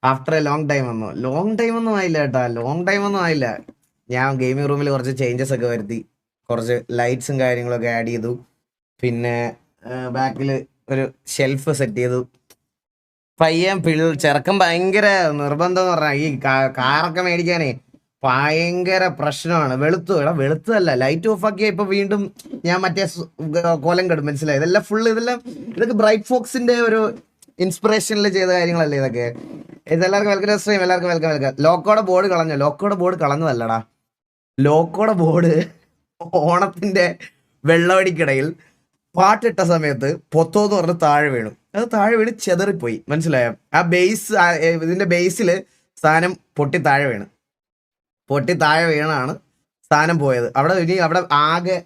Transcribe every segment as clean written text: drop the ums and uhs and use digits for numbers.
After A long time വന്നു. Long time ഒന്നും ആയില്ല കേട്ടാ, ലോങ് ടൈം ഒന്നും ആയില്ല. ഞാൻ ഗെയിമിംഗ് റൂമിൽ കുറച്ച് ചേഞ്ചസ് ഒക്കെ വരുത്തി, കുറച്ച് ലൈറ്റ്സും കാര്യങ്ങളൊക്കെ ആഡ് ചെയ്തു. പിന്നെ ബാക്കിൽ ഒരു ഷെൽഫ് സെറ്റ് ചെയ്തു. പയ്യൻ ചെറുക്കം ഭയങ്കര നിർബന്ധം എന്ന് പറഞ്ഞാൽ ഈ കാറൊക്കെ മേടിക്കാനേ ഭയങ്കര പ്രശ്നമാണ്. വെളുത്തല്ല, ലൈറ്റ് ഓഫ് ആക്കിയ ഇപ്പൊ വീണ്ടും ഞാൻ മറ്റേ കോലം കെടും. മനസ്സിലായി? ഇതെല്ലാം ഇതൊക്കെ ബ്രൈറ്റ് ഫോക്സിന്റെ ഒരു ഇൻസ്പിറേഷനിൽ ചെയ്ത കാര്യങ്ങളല്ലേ ഇതൊക്കെ. ഇതെല്ലാവർക്കും വെൽക്കം സ്ട്രീം, എല്ലാവർക്കും വെൽക്കം. ലോക്കോടെ ബോർഡ് കളഞ്ഞതല്ലടാ. ലോക്കോടെ ബോർഡ് ഓണത്തിന്റെ വെള്ളവടിക്കിടയിൽ പാട്ടിട്ട സമയത്ത് പൊത്തോന്ന് പറഞ്ഞ് താഴെ വീണു. അത് താഴെ വീണ് ചെതറിപ്പോയി. മനസ്സിലായോ? ആ ബേസ്, ഇതിന്റെ ബേസിൽ സാധനം പൊട്ടി താഴെ വീണാണ് സാധനം പോയത്. അവിടെ ആകെ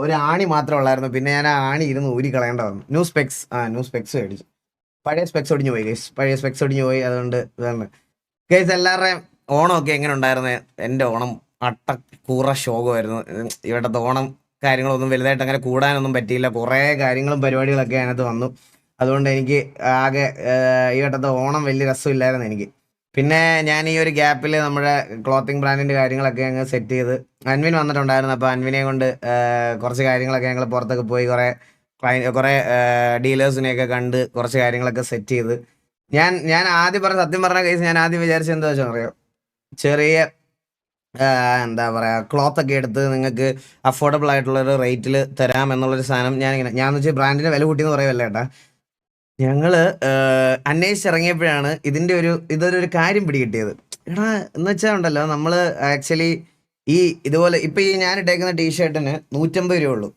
ഒരു ആണി മാത്രമേ ഉള്ളായിരുന്നു. പിന്നെ ഞാൻ ആ ആണി ഇരുന്ന് ഊരി കളയേണ്ട വന്നു. ന്യൂ സ്പെക്സ് മേടിച്ചു. പഴയ സ്പെക്സ് ഒടിഞ്ഞു പോയി. അതുകൊണ്ട് ഇതാണ് ഗൈസ്. എല്ലാവരുടെയും ഓണമൊക്കെ എങ്ങനെ ഉണ്ടായിരുന്നേ? എൻ്റെ ഓണം അട്ടക്കൂറ ശോകമായിരുന്നു. ഇവിടുത്തെ ഓണം കാര്യങ്ങളൊന്നും വലുതായിട്ട് അങ്ങനെ കൂടാനൊന്നും പറ്റിയില്ല. കുറേ കാര്യങ്ങളും പരിപാടികളൊക്കെ അതിനകത്ത് വന്നു. അതുകൊണ്ട് എനിക്ക് ആകെ ഈ വട്ടത്തെ ഓണം വലിയ രസമില്ലായിരുന്നു എനിക്ക്. പിന്നെ ഞാൻ ഈ ഒരു ഗ്യാപ്പിൽ നമ്മുടെ ക്ലോത്തിങ് ബ്രാൻഡിൻ്റെ കാര്യങ്ങളൊക്കെ അങ്ങ് സെറ്റ് ചെയ്ത് അൻവിൻ വന്നിട്ടുണ്ടായിരുന്നു. അപ്പോൾ അൻവിനെ കൊണ്ട് കുറച്ച് കാര്യങ്ങളൊക്കെ ഞങ്ങൾ പുറത്തൊക്കെ പോയി കുറേ ഡീലേഴ്സിനെയൊക്കെ കണ്ട് കുറച്ച് കാര്യങ്ങളൊക്കെ സെറ്റ് ചെയ്ത് ഞാൻ സത്യം പറഞ്ഞ കേസ് ഞാൻ ആദ്യം വിചാരിച്ചത് എന്താ വെച്ചാൽ അറിയാം, ചെറിയ എന്താ പറയുക, ക്ലോത്ത് ഒക്കെ എടുത്ത് നിങ്ങൾക്ക് അഫോർഡബിൾ ആയിട്ടുള്ളൊരു റേറ്റിൽ തരാം എന്നുള്ളൊരു സാധനം ഞാൻ വെച്ചാൽ ബ്രാൻഡിൻ്റെ വില കൂട്ടിയെന്ന് പറയുമല്ല ഏട്ടാ. ഞങ്ങൾ അന്വേഷിച്ചിറങ്ങിയപ്പോഴാണ് ഇതൊരു കാര്യം പിടികിട്ടിയത്. എടാ എന്ന് വെച്ചാൽ ഉണ്ടല്ലോ, നമ്മൾ ആക്ച്വലി ഇതുപോലെ ഇപ്പം ഞാൻ ഇട്ടേക്കുന്ന ടീഷർട്ടിന് 150 രൂപ ഉള്ളൂ.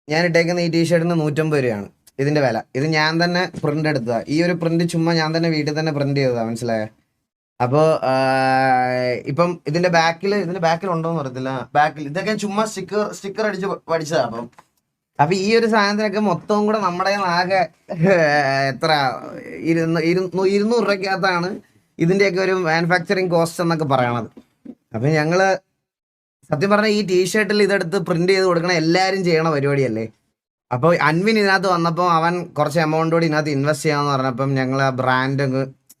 ഞാൻ ഇട്ടേക്കുന്ന ഈ ടീഷർട്ടിന് 150 രൂപയാണ് ഇതിൻ്റെ വില. ഇത് ഞാൻ തന്നെ പ്രിൻ്റ് എടുത്തതാണ്. ഈ ഒരു പ്രിൻ്റ് ചുമ്മാ ഞാൻ തന്നെ വീട്ടിൽ തന്നെ പ്രിൻ്റ് ചെയ്തതാണ്. മനസ്സിലായോ? അപ്പോൾ ഇപ്പം ഇതിൻ്റെ ബാക്കിൽ ഉണ്ടോയെന്ന് പറയത്തില്ല. ബാക്കിൽ ഇതൊക്കെ ചുമ്മാ സ്റ്റിക്കർ അടിച്ച് പഠിച്ചതാണ്. അപ്പൊ ഈ ഒരു സാധനത്തിനൊക്കെ മൊത്തവും കൂടെ നമ്മുടെ ആകെ എത്ര 200 രൂപയ്ക്കകത്താണ് ഇതിന്റെയൊക്കെ ഒരു മാനുഫാക്ചറിങ് കോസ്റ്റ് എന്നൊക്കെ പറയണത്. അപ്പൊ ഞങ്ങള് സത്യം പറഞ്ഞ ഈ ടീഷർട്ടിൽ ഇതെടുത്ത് പ്രിന്റ് ചെയ്ത് കൊടുക്കണ എല്ലാവരും ചെയ്യണ പരിപാടിയല്ലേ. അപ്പോൾ അൻവിൻ ഇതിനകത്ത് വന്നപ്പോൾ അവൻ കുറച്ച് എമൗണ്ട് കൂടി ഇതിനകത്ത് ഇൻവെസ്റ്റ് ചെയ്യാമെന്ന് പറഞ്ഞപ്പം ഞങ്ങൾ ആ ബ്രാൻഡ്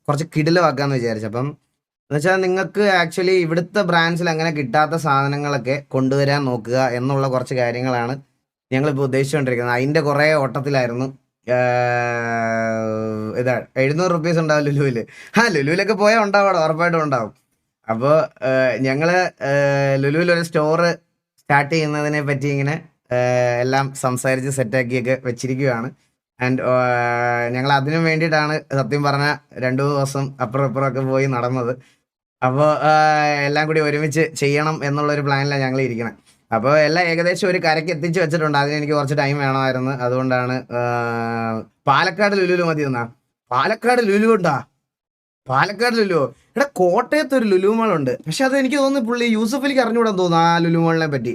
കുറച്ച് കിടിലമാക്കാന്ന് വിചാരിച്ചപ്പം എന്ന് വെച്ചാൽ നിങ്ങൾക്ക് ആക്ച്വലി ഇവിടുത്തെ ബ്രാൻഡ്സിൽ അങ്ങനെ കിട്ടാത്ത സാധനങ്ങളൊക്കെ കൊണ്ടുവരാൻ നോക്കുക എന്നുള്ള കുറച്ച് കാര്യങ്ങളാണ് ഞങ്ങളിപ്പോൾ ഉദ്ദേശിച്ചുകൊണ്ടിരിക്കുന്നത്. അതിൻ്റെ കുറേ ഓട്ടത്തിലായിരുന്നു. ഇതാ 700 റുപ്പീസ് ഉണ്ടാവും ലുലുവിൽ. ലുലുവിലൊക്കെ പോയാൽ ഉണ്ടാവും, ഉറപ്പായിട്ടും ഉണ്ടാവും. അപ്പോൾ ഞങ്ങൾ ലുലുവിലൊരു സ്റ്റോറ് സ്റ്റാർട്ട് ചെയ്യുന്നതിനെ പറ്റി ഇങ്ങനെ എല്ലാം സംസാരിച്ച് സെറ്റാക്കിയൊക്കെ വെച്ചിരിക്കുകയാണ്. ആൻഡ് ഞങ്ങൾ അതിനു വേണ്ടിയിട്ടാണ് സത്യം പറഞ്ഞാൽ 2 ദിവസം അപ്പുറം ഇപ്പുറമൊക്കെ പോയി നടന്നത്. അപ്പോൾ എല്ലാം കൂടി ഒരുമിച്ച് ചെയ്യണം എന്നുള്ളൊരു പ്ലാനിലാണ് ഞങ്ങൾ ഇരിക്കുന്നത്. അപ്പോൾ എല്ലാം ഏകദേശം ഒരു കരയ്ക്ക് എത്തിച്ചു വെച്ചിട്ടുണ്ട്. അതിന് എനിക്ക് കുറച്ച് ടൈം വേണമായിരുന്നു. അതുകൊണ്ടാണ് പാലക്കാട് ലുലു മതി എന്നാ. പാലക്കാട് ലുലു ഉണ്ടാ? പാലക്കാട് ലുലു എടാ, കോട്ടയത്ത് ഒരു ലുലു മാളുണ്ട്. പക്ഷെ അത് എനിക്ക് തോന്നുന്നു പുള്ളി യൂസഫ് അലിക്ക് അറിഞ്ഞുകൂടാന്ന് തോന്നുന്നു ആ ലുലു മാളിനെ പറ്റി.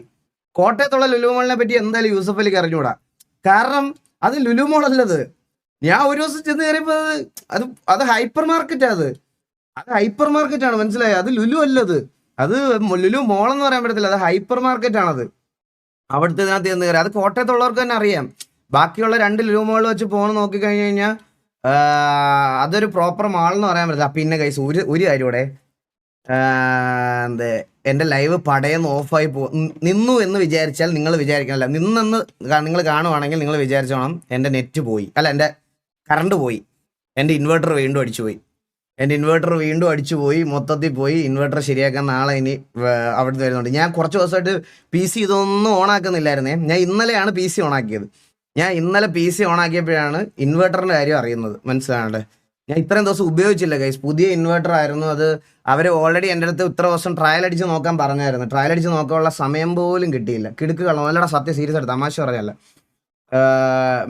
കോട്ടയത്തുള്ള ലുലു മാളിനെ പറ്റി എന്തായാലും യൂസഫ് അലിക്ക് അറിഞ്ഞുകൂടാ. കാരണം അത് ലുലു മാളല്ലത്. ഞാൻ ഒരു ദിവസം ചെന്ന് കയറിയപ്പോ അത് ഹൈപ്പർ മാർക്കറ്റാ. അത് ഹൈപ്പർ മാർക്കറ്റാണ്. മനസ്സിലായോ? അത് ലുലു അല്ലത്. അത് ലുലു മോളെന്ന് പറയാൻ പറ്റത്തില്ല, അത് ഹൈപ്പർ മാർക്കറ്റ് ആണത്. അവിടുത്തെ ഇതിനകത്ത് ചെന്ന് കയറി അത് കോട്ടയത്തുള്ളവർക്ക് തന്നെ അറിയാം. ബാക്കിയുള്ള 2 ലുലു മോൾ വെച്ച് പോകണം നോക്കിക്കഴിഞ്ഞ് കഴിഞ്ഞാൽ അതൊരു പ്രോപ്പർ മാൾ എന്ന് പറയാൻ പറ്റില്ല. പിന്നെ കൈസ് ഒരു കാര്യം കൂടെ, എൻ്റെ ലൈവ് പടയെന്ന് ഓഫായി നിന്നു എന്ന് വിചാരിച്ചാൽ നിങ്ങൾ വിചാരിക്കണമല്ല. നിന്നെന്ന് നിങ്ങൾ കാണുവാണെങ്കിൽ നിങ്ങൾ വിചാരിച്ചോണം എൻ്റെ നെറ്റ് പോയി, അല്ല എൻ്റെ കറണ്ട് പോയി, എൻ്റെ ഇൻവെർട്ടർ വീണ്ടും അടിച്ചു പോയി, മൊത്തത്തിൽ പോയി. ഇൻവെർട്ടർ ശരിയാക്കാൻ നാളെ ഇനി അവിടുന്ന് വരുന്നുണ്ട്. ഞാൻ കുറച്ച് ദിവസമായിട്ട് PC ഇതൊന്നും ഓണാക്കുന്നില്ലായിരുന്നേ. ഞാൻ ഇന്നലെയാണ് PC ഓണാക്കിയത്. ഇന്നലെ PC ഓണാക്കിയപ്പോഴാണ് ഇൻവെർട്ടറിൻ്റെ കാര്യം അറിയുന്നത്. മനസ്സിലാകണ്ടേ? ഞാൻ ഇത്രയും ദിവസം ഉപയോഗിച്ചില്ല ഗൈസ്. പുതിയ ഇൻവെർട്ടർ ആയിരുന്നു അത്. അവർ ഓൾറെഡി എൻ്റെ അടുത്ത് ഇത്ര ദിവസം ട്രയൽ അടിച്ച് നോക്കാൻ പറഞ്ഞായിരുന്നു. ട്രയൽ അടിച്ച് നോക്കാനുള്ള സമയം പോലും കിട്ടിയില്ല. കിടക്കുകയുള്ളൂ. നല്ലടാ, സത്യം സീരിയസ് ആയിട്ട് തമാശ പറഞ്ഞല്ല.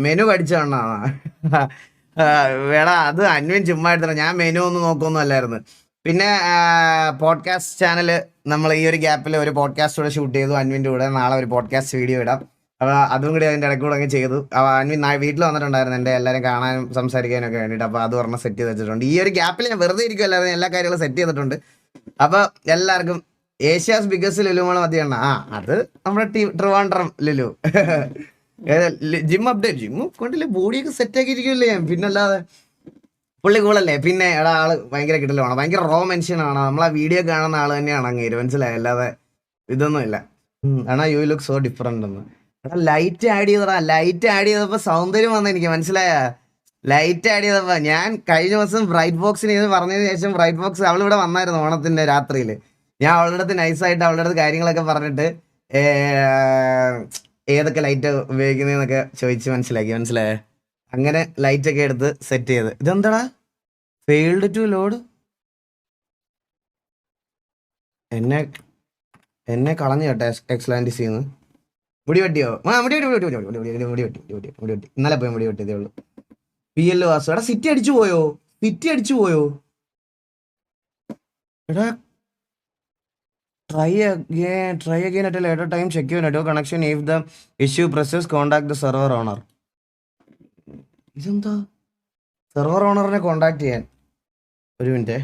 മെനു പഠിച്ചാണ് വേടാ. അത് അന്വൻ ചുമ്മാ എടുത്തണം. ഞാൻ മെനു ഒന്നും നോക്കൊന്നും അല്ലായിരുന്നു. പിന്നെ പോഡ്കാസ്റ്റ് ചാനൽ നമ്മൾ ഈ ഒരു ഗ്യാപ്പിൽ ഒരു പോഡ്കാസ്റ്റ് കൂടെ ഷൂട്ട് ചെയ്തു അന്വിൻ്റെ കൂടെ. നാളെ ഒരു പോഡ്കാസ്റ്റ് വീഡിയോ ഇടാം. അപ്പോൾ അതും കൂടി അതിൻ്റെ ഇടയ്ക്ക് കൂടെ അങ്ങ് ചെയ്തു. അന്വിൻ വീട്ടിൽ വന്നിട്ടുണ്ടായിരുന്നു എൻ്റെ എല്ലാവരും കാണാനും സംസാരിക്കാനൊക്കെ വേണ്ടിയിട്ട്. അപ്പോൾ അത് പറഞ്ഞ് സെറ്റ് ചെയ്ത് വെച്ചിട്ടുണ്ട്. ഈ ഒരു ഗ്യാപ്പിൽ ഞാൻ വെറുതെ ഇരിക്കുമല്ലായിരുന്നു, എല്ലാ കാര്യങ്ങളും സെറ്റ് ചെയ്തിട്ടുണ്ട്. അപ്പോൾ എല്ലാവർക്കും ഏഷ്യാസ് ബിഗ്ഗസ്റ്റ് ലുലു മാൾ മതിയാണ്. അത് നമ്മുടെ Trivandrum Lulu. Gym update. Gym കൊണ്ടില്ലേ, ബോഡിയൊക്കെ സെറ്റ് ആക്കിയിരിക്കുമല്ലേ ഞാൻ. പിന്നല്ലാതെ പുള്ളി കൂളല്ലേ പിന്നെ എടാ ആള് ഭയങ്കര കിട്ടലാണ്, ഭയങ്കര റോ മനുഷ്യനാണ്. നമ്മളാ വീഡിയോ കാണുന്ന ആള് തന്നെയാണ് അങ്ങേര്, മനസ്സിലായി, അല്ലാതെ ഇതൊന്നും ഇല്ല. ആണാ യു ലുക്ക് സോ ഡിഫറെന്റ് എന്ന്. എടാ ലൈറ്റ് ആഡ് ചെയ്തടാ, ലൈറ്റ് ആഡ് ചെയ്തപ്പോ സൗന്ദര്യം വന്ന എനിക്ക് മനസ്സിലായ. ലൈറ്റ് ആഡ് ചെയ്തപ്പോ ഞാൻ കഴിഞ്ഞ ദിവസം ബ്രൈറ്റ് ബോക്സിന് ഇത് പറഞ്ഞതിന് ശേഷം ബ്രൈറ്റ് ബോക്സ് അവളിവിടെ വന്നായിരുന്നു ഓണത്തിന്റെ രാത്രിയിൽ. ഞാൻ അവളുടെ അടുത്ത് നൈസായിട്ട് അവളുടെ അടുത്ത് കാര്യങ്ങളൊക്കെ പറഞ്ഞിട്ട് ഏതൊക്കെ ലൈറ്റ് ഉപയോഗിക്കുന്നതെന്നൊക്കെ ചോദിച്ച് മനസ്സിലായ അങ്ങനെ ലൈറ്റ് ഒക്കെ എടുത്ത് സെറ്റ് ചെയ്ത്. ഇതെന്താടാ ഫെയിൽഡ് ടു ലോഡ്? എന്നെ എന്നെ കളഞ്ഞു കേട്ടെ എക്സ്ലാൻഡിസിന്ന്. മുടി വെട്ടിയോ? മുടി വെട്ടി ഇന്നലെ പോയി മുടി വെട്ടിയതേ ഉള്ളൂ. PL വാസു എടാ സിറ്റി അടിച്ചു പോയോ എടാ? try again at a later time. Check your network connection. If the issue presses, contact the server owner. ഇതെന്താ സെർവർ ഓണറിനെ കോണ്ടാക്ട് ചെയ്യാൻ? ഒരു മിനിറ്റ്.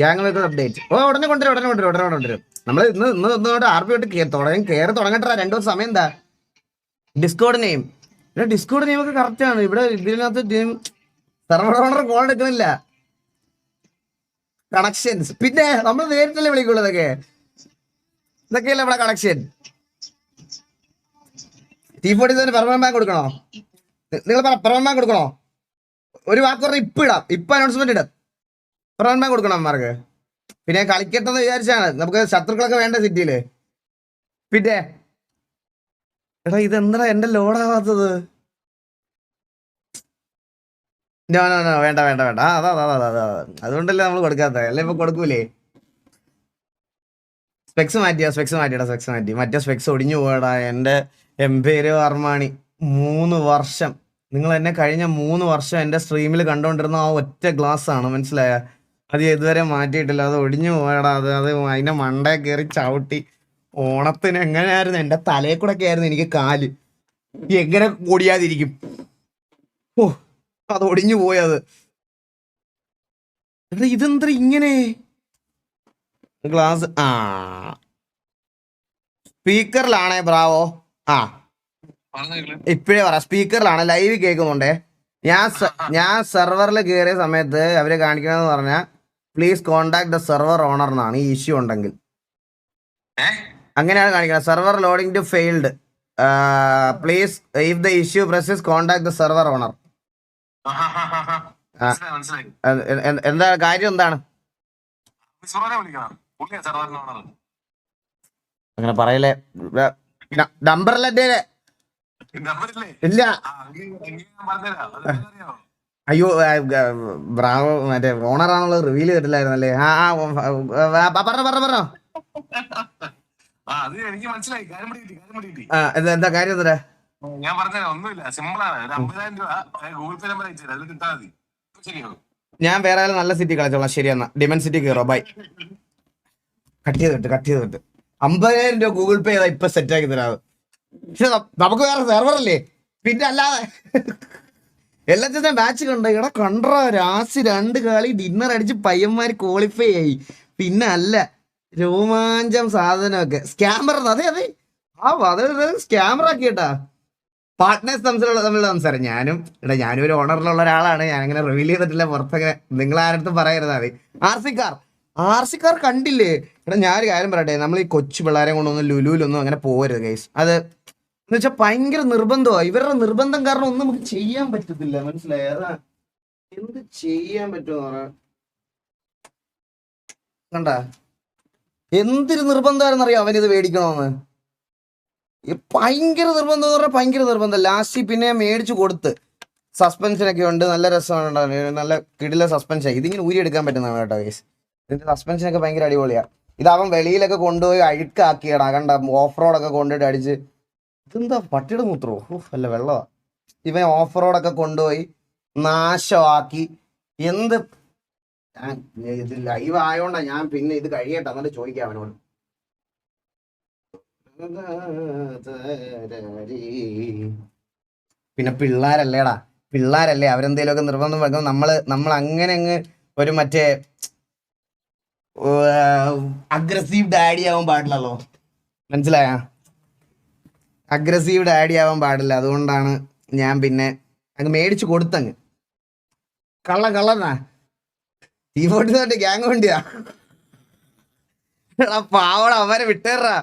ഗ്യാങ് അപ്ഡേറ്റ് ഉടനെ കൊണ്ടുവരും. നമ്മൾ ഇന്ന് RP തൊട്ട് കയറി തുടങ്ങട്ടാ. 2 ദിവസം സമയം. എന്താ ഡിസ്കോഡ് നെയിം? ഡിസ്കോഡ് നെയിം ഒക്കെ കറക്റ്റ് ആണ്. ഇവിടെ ഇതിനകത്ത് സെർവർ ഓണർ കോൾ എടുക്കണില്ല. കണക്ഷൻസ് പിന്നെ നമ്മൾ നേരിട്ടല്ലേ വിളിക്കുള്ളൂ. ഇതൊക്കെയല്ലേ ഇവിടെ കണക്ഷൻ. T47 പെർമനന്റ് ബാങ്ക് കൊടുക്കണോ? നിങ്ങൾ പെർമനന്റ് ബാങ്ക് കൊടുക്കണോ? ഒരു വാക്ക് പറഞ്ഞാൽ ഇപ്പൊ അനൗൺസ്മെന്റ് ഇടാം. പെർമനന്റ് ബാങ്ക് കൊടുക്കണം അമ്മമാർക്ക്. പിന്നെ കളിക്കട്ടെന്ന് വിചാരിച്ചാണ്. നമുക്ക് ശത്രുക്കളൊക്കെ വേണ്ട സിറ്റിയില്. പിന്നെ എടാ ഇതെന്താ എന്റെ ലോഡാവാത്തത്? നോ വേണ്ട. അതാ അതുകൊണ്ടല്ലേ നമ്മൾ കൊടുക്കാത്ത. അല്ലെ ഇപ്പൊ കൊടുക്കൂലേ? സ്പെക്സ് മാറ്റി. മറ്റേ സ്പെക്സ് ഒടിഞ്ഞു പോയടാ. എന്റെ എംപേര് അർമാണി 3 വർഷം, നിങ്ങൾ എന്നെ കഴിഞ്ഞ 3 വർഷം എന്റെ സ്ട്രീമിൽ കണ്ടോണ്ടിരുന്ന ആ ഒറ്റ ഗ്ലാസ് ആണ്, മനസ്സിലായ? അത് ഇതുവരെ മാറ്റിയിട്ടില്ല. അത് ഒടിഞ്ഞു പോയടാ. അത് അതിന്റെ മണ്ടേ കയറി ചവിട്ടി. ഓണത്തിന് എങ്ങനെയായിരുന്നു എന്റെ തലയിൽ കൂടെ ഒക്കെ ആയിരുന്നു എനിക്ക് കാല്. എങ്ങനെ ഓടിയാതിരിക്കും? ഓ അത് ഒടിഞ്ഞു പോയത്. ഇതെന്താ ഇങ്ങനെ ഗ്ലാസ്? സ്പീക്കറിലാണേ ബ്രാവോ. ഇപ്പഴേ പറ, സ്പീക്കറിലാണ്, ലൈവ് കേൾക്കുന്നുണ്ടേ. ഞാൻ സെർവറിൽ കയറിയ സമയത്ത് അവര് കാണിക്കണമെന്ന് പറഞ്ഞാൽ please contact the server owner എന്നാണ്. ഈ ഇഷ്യൂ ഉണ്ടെങ്കിൽ അങ്ങനെയാണ് കാണിക്കുന്നത്. Server loading to failed, please if the issue persists contact the server owner. എന്താ കാര്യം? എന്താണ് അങ്ങനെ പറയലേ? നമ്പറിലെ ഇല്ല. അയ്യോ ബ്രാവോ മറ്റേ ഓണറാണുള്ളത് റിവീൽ ചെയ്തിട്ടില്ലായിരുന്നല്ലേ? പറഞ്ഞോ. എനിക്ക് മനസ്സിലായി. എന്താ കാര്യം? എന്താ ഞാൻ പറഞ്ഞ ഒന്നുമില്ല, സിമ്പിൾ ആണ്. 50,000 രൂപ ഗൂഗിൾ പേ നമ്പർ അയച്ചു അതിൽ കിട്ടാൽ മതി. ശരിയാവും. ഞാൻ വേറെ നല്ല സിറ്റി കളിച്ചോളാം. ശരി എന്നാ ഡിമൻ സിറ്റി കയറോ? ബൈ. കട്ട് ചെയ്തിട്ട് 50,000 രൂപ ഗൂഗിൾ പേ ചെയ്താ ഇപ്പൊ സെറ്റ് ആക്കി തരാം. പക്ഷെ നമുക്ക് വേറെ സെർവർ അല്ലേ, പിന്നെ അല്ലാതെ എല്ലാത്തിനും മാച്ച് കണ്ടോ? ഇവിടെ കണ്ടോ രാശി 2 കളി ഡിന്നർ അടിച്ച് പയ്യന്മാര് ക്വാളിഫൈ ആയി. പിന്നെ അല്ല രോമാഞ്ചം സാധനമൊക്കെ സ്കാമർ. അതെ അത് സ്കാമർ ആക്കിട്ടാ. പാർട്ട്നേഴ്സ് തമ്മിലുള്ള സംസാരം. ഞാനും ഒരു ഓണറിലുള്ള ഒരാളാണ്. ഞാനങ്ങനെ റിവീൽ ചെയ്തിട്ടില്ല പുറത്തൊക്കെ. നിങ്ങൾ ആരടുത്തും പറയരുത്. അത് ആർ സി കാർ കണ്ടില്ലേ? ഞാനൊരു കാര്യം പറയട്ടെ, നമ്മൾ ഈ കൊച്ചു പിള്ളേരെ കൊണ്ടൊന്നും ലുലുവിലൊന്നും അങ്ങനെ പോകരുത് ഗൈസ്. അത് എന്ന് വെച്ചാൽ ഭയങ്കര നിർബന്ധമാണ്. ഇവരുടെ നിർബന്ധം കാരണം ഒന്നും നമുക്ക് ചെയ്യാൻ പറ്റത്തില്ല, മനസ്സിലായി? അതാ എന്ത് ചെയ്യാൻ പറ്റുമെന്ന് പറഞ്ഞ കണ്ട എന്തൊരു നിർബന്ധമായിരുന്നറിയോ അവനിത് മേടിക്കണമെന്ന്. ഭയങ്കര നിർബന്ധം എന്ന് പറഞ്ഞാൽ ഭയങ്കര നിർബന്ധം. ലാസ്റ്റ് പിന്നെ മേടിച്ചു കൊടുത്ത്. സസ്പെൻഷനൊക്കെ ഉണ്ട്, നല്ല രസമാണ്, നല്ല കിടില സസ്പെൻഷൻ. ഇതിങ്ങനെ ഊരിയെടുക്കാൻ പറ്റുന്നതാണ് കേട്ടോ ഗൈസ്. ഇതിന്റെ സസ്പെൻഷനൊക്കെ ഭയങ്കര അടിപൊളിയാണ്. ഇത് അവൻ വെളിയിലൊക്കെ കൊണ്ടുപോയി അഴുക്കാക്കിയടാ. കണ്ട ഓഫ് റോഡൊക്കെ കൊണ്ടുപോയിട്ട് അടിച്ച്. ഇതെന്താ പട്ടിയുടെ മൂത്രോ? അല്ല വെള്ളമാ. ഇവൻ ഓഫ് റോഡൊക്കെ കൊണ്ടുപോയി നാശമാക്കി. എന്ത് ഇത് ലൈവ് ആയോണ്ടാ ഞാൻ പിന്നെ ഇത് കഴിയട്ടെ എന്നിട്ട് ചോദിക്കാം അവനോട്. പിന്നെ പിള്ളേരല്ലേടാ, പിള്ളേരല്ലേ, അവരെന്തേലുമൊക്കെ നിർബന്ധം വെക്കും. നമ്മൾ അങ്ങനെ അങ്ങ് ഒരു മറ്റേ അഗ്രസീവ് ഡാഡി ആവാൻ പാടില്ലല്ലോ, മനസ്സിലായ? അഗ്രസീവ് ഡാഡി ആവാൻ പാടില്ല. അതുകൊണ്ടാണ് ഞാൻ പിന്നെ അങ്ങ് മേടിച്ചു കൊടുത്തങ്ങ്. കള്ളനാ T40 ഗ്യാങ് വണ്ടിയാ. എടാ പാവട, അവരെ വിട്ടേറാ.